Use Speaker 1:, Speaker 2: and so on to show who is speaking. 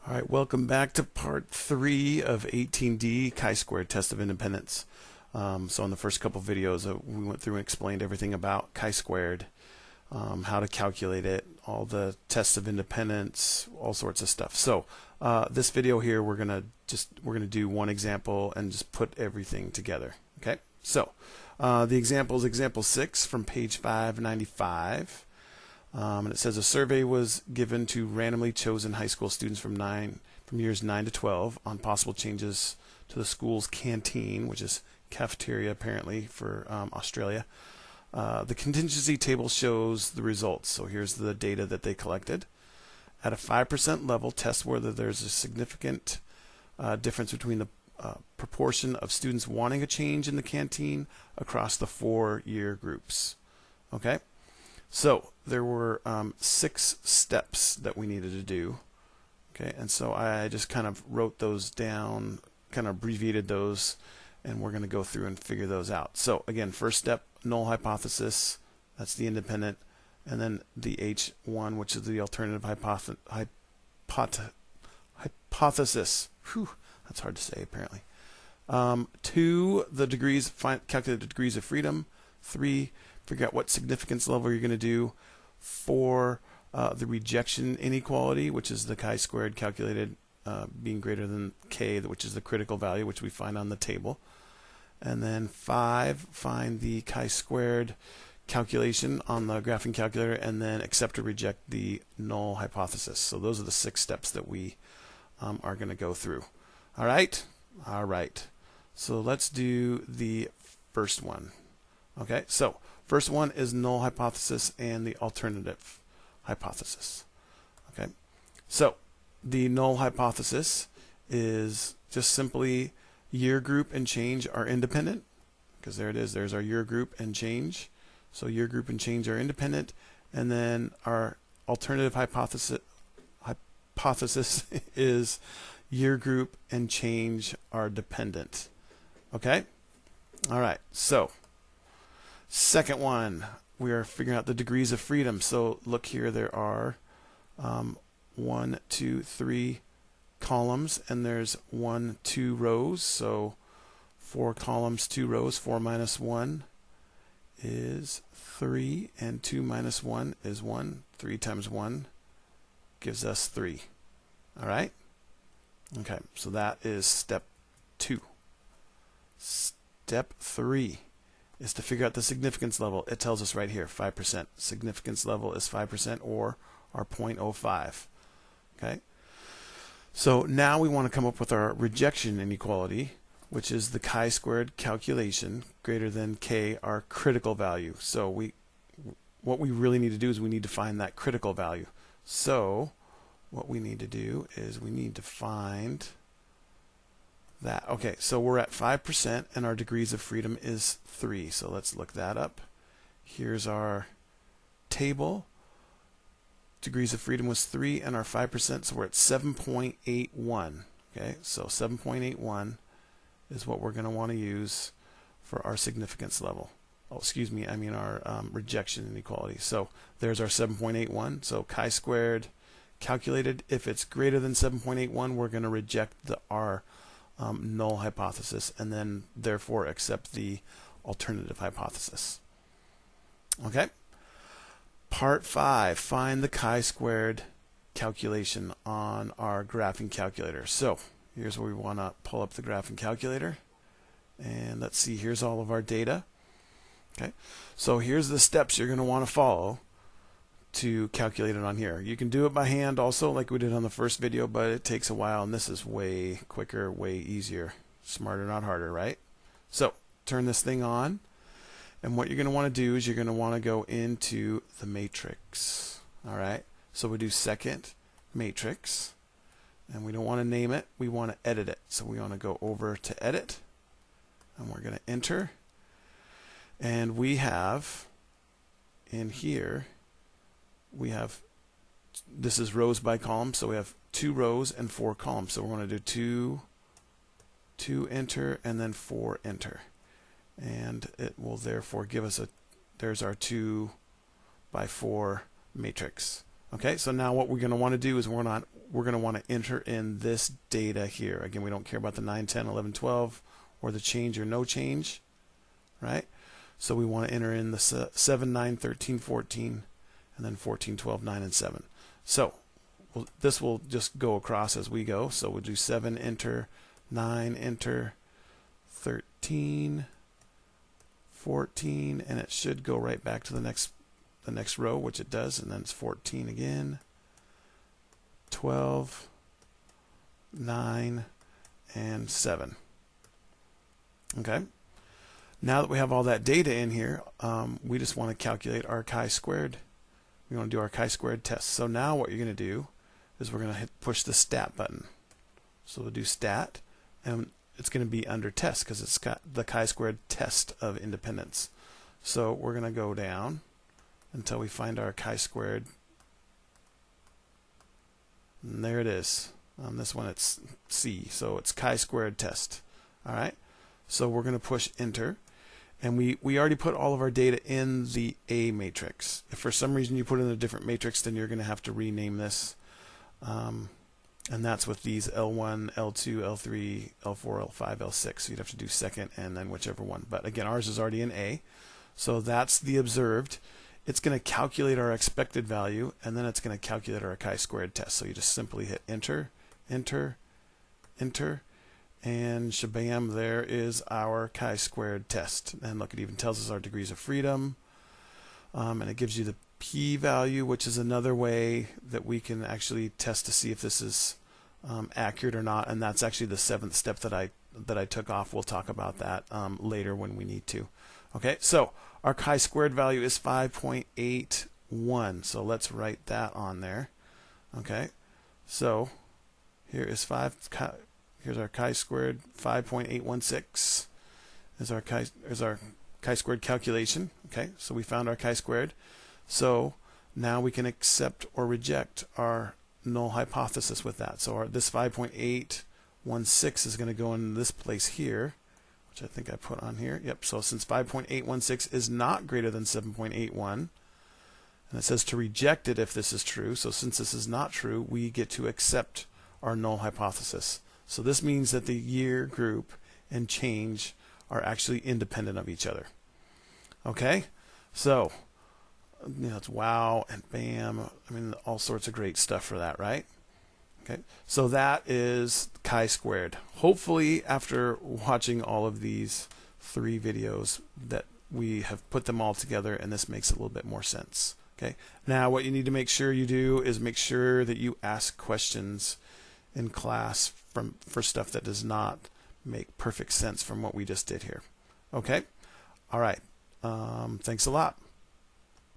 Speaker 1: All right, welcome back to part 3 of 18D chi-squared test of independence. So in the first couple videos, we went through and explained everything about chi-squared, how to calculate it, all the tests of independence, all sorts of stuff. So this video here, we're gonna do one example and just put everything together. Okay, so the example is example 6 from page 595. And it says a survey was given to randomly chosen high school students from years 9 to 12 on possible changes to the school's canteen, which is cafeteria apparently for Australia. The contingency table shows the results. So here's the data that they collected. At a 5% level, test whether there's a significant difference between the proportion of students wanting a change in the canteen across the 4-year groups. Okay? So there were 6 steps that we needed to do. Okay, and so I just kind of wrote those down, kind of abbreviated those, and we're going to go through and figure those out. So again, first step, null hypothesis, that's the independent, and then the H1, which is the alternative hypothesis. Whew, that's hard to say apparently. 2, the degrees, calculate the degrees of freedom. 3, figure out what significance level you're going to do. 4, the rejection inequality, which is the chi-squared calculated being greater than k, which is the critical value, which we find on the table. And then 5, find the chi-squared calculation on the graphing calculator, and then accept or reject the null hypothesis. So those are the 6 steps that we are going to go through. All right? All right. So let's do the first one. Okay, so first one is null hypothesis and the alternative hypothesis. Okay, so the null hypothesis is just simply year group and change are independent, because there it is, there's our year group and change. So year group and change are independent, and then our alternative hypothesis is year group and change are dependent. Okay, all right, so second one, we are figuring out the degrees of freedom. So look here, there are 1, 2, 3 columns, and there's 1, 2 rows. So 4 columns, 2 rows. 4 minus 1 is 3, and 2 minus 1 is 1. 3 times 1 gives us 3. All right? Okay, so that is step 2. Step 3 is to figure out the significance level. It tells us right here, 5%. Significance level is 5%, or our 0.05. Okay? So now we want to come up with our rejection inequality, which is the chi-squared calculation greater than k, our critical value. So what we really need to do is we need to find that critical value. So what we need to do is we need to find that. Okay, so we're at 5% and our degrees of freedom is 3. So let's look that up. Here's our table. Degrees of freedom was 3 and our 5%, so we're at 7.81. Okay, so 7.81 is what we're going to want to use for our significance level. Oh, excuse me, I mean our rejection inequality. So there's our 7.81. So chi-squared calculated. If it's greater than 7.81, we're going to reject our null hypothesis, and then therefore accept the alternative hypothesis. Okay. Part 5, find the chi-squared calculation on our graphing calculator. So here's where we want to pull up the graphing calculator, and let's see, here's all of our data. Okay, so here's the steps you're going to want to follow to calculate it on here. You can do it by hand also, like we did on the first video, but it takes a while, and this is way quicker, way easier. Smarter, not harder, right? So turn this thing on, and what you're going to want to do is you're going to want to go into the matrix. All right, so we do second matrix, and we don't want to name it, we want to edit it. So we want to go over to edit, and we're going to enter, and we have in here, we have, this is rows by column, so we have 2 rows and 4 columns. So we're going to do 2 enter, and then 4 enter. And it will therefore give us there's our 2 by 4 matrix. Okay, so now what we're going to want to do is we're going to want to enter in this data here. Again, we don't care about the 9, 10, 11, 12 or the change or no change, right? So we want to enter in the 7, 9, 13, 14, and then 14, 12, 9, and 7. So this will just go across as we go. So we'll do 7, enter, 9, enter, 13, 14, and it should go right back to the next row, which it does, and then it's 14 again, 12, 9, and 7. Okay. Now that we have all that data in here, we just want to calculate our chi-squared. We want to do our chi-squared test. So now what you're going to do is we're going to push the stat button. So we'll do stat, and it's going to be under test because it's got the chi-squared test of independence. So we're going to go down until we find our chi-squared. And there it is. On this one it's C, so it's chi-squared test. All right. So we're going to push enter. And we already put all of our data in the A matrix. If for some reason you put in a different matrix, then you're going to have to rename this. And that's with these L1, L2, L3, L4, L5, L6. So you'd have to do second and then whichever one. But again, ours is already in A. So that's the observed. It's going to calculate our expected value, and then it's going to calculate our chi-squared test. So you just simply hit enter, enter, enter. And shabam, there is our chi-squared test. And look, it even tells us our degrees of freedom. And it gives you the p-value, which is another way that we can actually test to see if this is accurate or not. And that's actually the 7th step that I took off. We'll talk about that later when we need to. Okay, so our chi-squared value is 5.81. So let's write that on there. Okay, so here is here's our chi-squared 5.816 is our chi-squared calculation. Okay, so we found our chi-squared. So now we can accept or reject our null hypothesis with that. So this 5.816 is going to go in this place here, which I think I put on here. Yep, so since 5.816 is not greater than 7.81, and it says to reject it if this is true. So since this is not true, we get to accept our null hypothesis. So this means that the year group and change are actually independent of each other. Okay, so it's wow and bam. I mean, all sorts of great stuff for that, right? Okay, so that is chi-squared. Hopefully, after watching all of these 3 videos, that we have put them all together, and this makes a little bit more sense. Okay, now what you need to make sure you do is make sure that you ask questions in class for stuff that does not make perfect sense from what we just did here. Okay? All right. Thanks a lot.